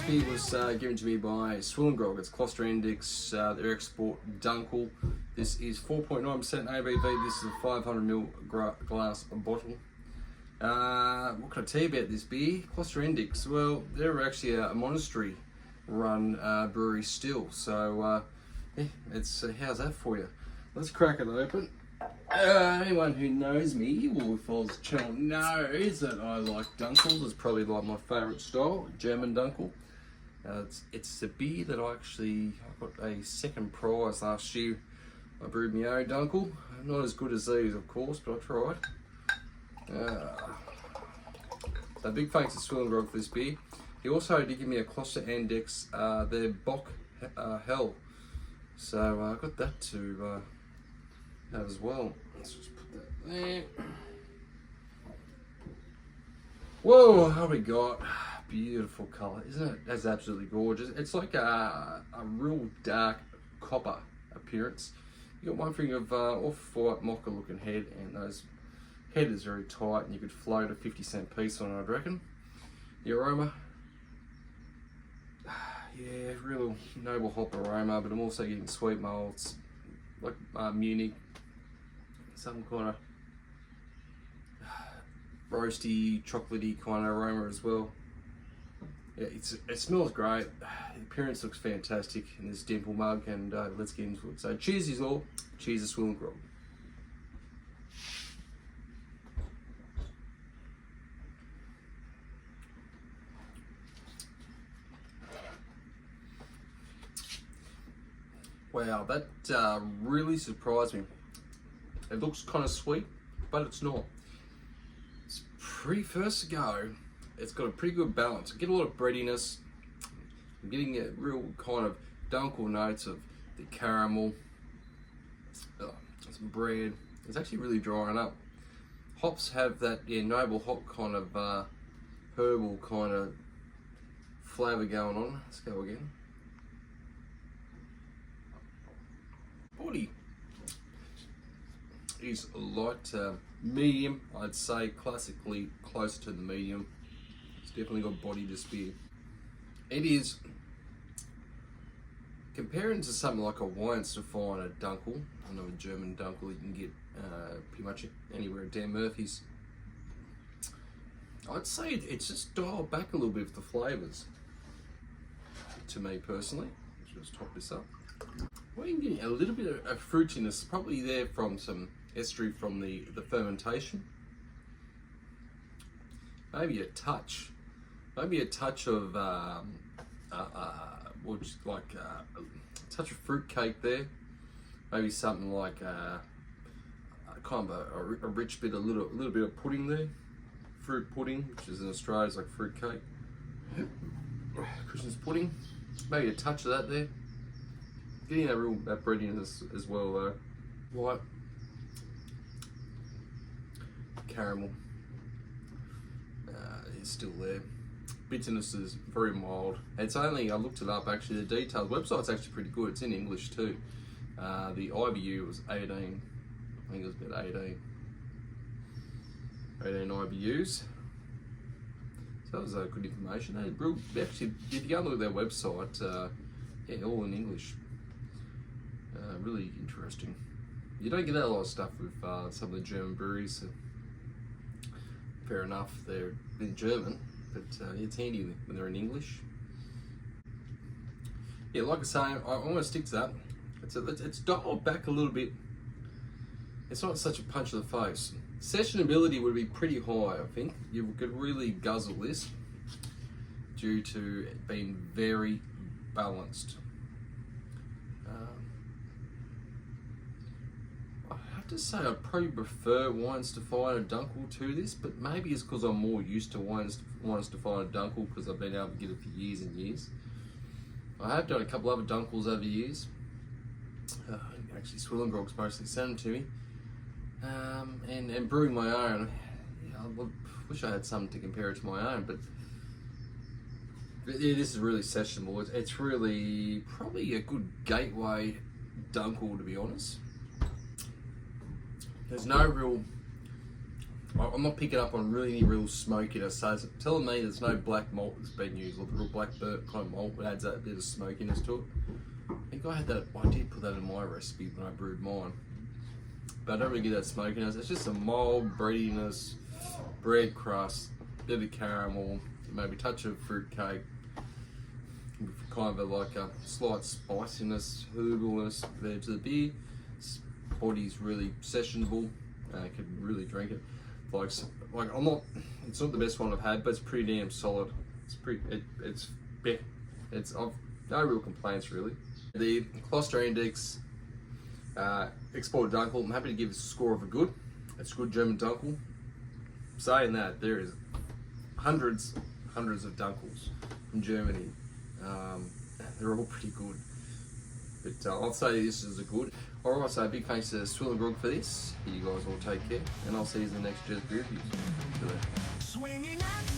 beer was given to me by SwillinGrog. It's Kloster Andechs, their export Dunkel. This is 4.9% ABV. This is a 500ml glass bottle. What can I tell you about this beer? Kloster Andechs, well, they're actually a monastery run brewery still. So, yeah, how's that for you? Let's crack it open. Anyone who knows me or follows the channel knows that I like Dunkels. It's probably like my favourite style, German Dunkel. It's a beer that I got a second prize last year. I brewed my own Dunkel. Not as good as these, of course, but I tried. So big thanks to SwillinGrog for this beer. He also did give me a Kloster Andechs, their Bock Hell. So I got that to have as well. Let's just put that there. Whoa, what we got? Beautiful colour, isn't it? That's absolutely gorgeous. It's like a real dark copper appearance. You got one thing of off-white mocha looking head, and those head is very tight, and you could float a 50-cent piece on it, I'd reckon. The aroma, yeah, real noble hop aroma, but I'm also getting sweet malts, like Munich, some kind of roasty, chocolatey kind of aroma as well. Yeah, it smells great. The appearance looks fantastic in this dimple mug, and let's get into it. So cheers, you all. Cheers to SwillinGrog. Wow, that really surprised me. It looks kind of sweet, but it's not. It's pretty first to go. It's got a pretty good balance. I get a lot of breadiness. I'm getting a real kind of Dunkel notes of the caramel, some bread. It's actually really drying up. Hops have that noble hop kind of herbal kind of flavour going on. Let's go again. Body is light medium, I'd say, classically close to the medium. It's definitely got body to spear. It is, comparing to something like a Weihenstephaner Dunkel, I know a German Dunkel you can get pretty much anywhere at Dan Murphy's. I'd say it's just dialed back a little bit with the flavours, to me personally. Let's just top this up. Well, you're getting a little bit of fruitiness, probably there from some estery from the fermentation. Maybe a touch of a touch of fruit cake there. Maybe something like kind of a rich bit, a little bit of pudding there, fruit pudding, which is in Australia is like fruit cake. Christmas pudding, maybe a touch of that there. Getting that breadiness as well though. Light caramel is still there. Bitterness is very mild. It's only, I looked it up actually, the details. Website's actually pretty good. It's in English too. The IBU was 18. I think it was about 18 IBUs. So that was good information. They actually, if you go and look at their website, yeah, all in English. Really interesting. You don't get that a lot of stuff with some of the German breweries. So fair enough, they're in German, but it's handy when they're in English. Yeah, like I say, I want to stick to that. It's dialed back a little bit. It's not such a punch to the face. Sessionability would be pretty high, I think. You could really guzzle this due to it being very balanced. I have to say I'd probably prefer Weihenstephaner Dunkel to this, but maybe it's because I'm more used to Weihenstephaner Dunkel because I've been able to get it for years and years. I have done a couple other Dunkels over the years. Actually, SwillinGrog's mostly sent them to me. And brewing my own, yeah, I wish I had something to compare it to my own, but yeah, this is really sessionable. It's really probably a good gateway Dunkel, to be honest. There's no real I'm not picking up on really any real smokiness. So it's telling me there's no black malt that's been used, or the real black burnt kind of malt that adds that bit of smokiness to it. I think I did put that in my recipe when I brewed mine. But I don't really get that smokiness. It's just a mild breadiness, bread crust, bit of caramel, maybe a touch of fruit cake, kind of like a slight spiciness, herbalness there to the beer. This body's really sessionable. Could really drink it. It's not the best one I've had, but it's pretty damn solid. I've no real complaints really. The Kloster Andechs exported Dunkel. I'm happy to give this a score of a good. It's good German Dunkel. Saying that, there is hundreds of Dunkels from Germany. They're all pretty good. But I'll say this is a good. Alright, so big thanks to SwillinGrog for this. You guys all take care, and I'll see you in the next Jazz Beer Reviews. Swinging at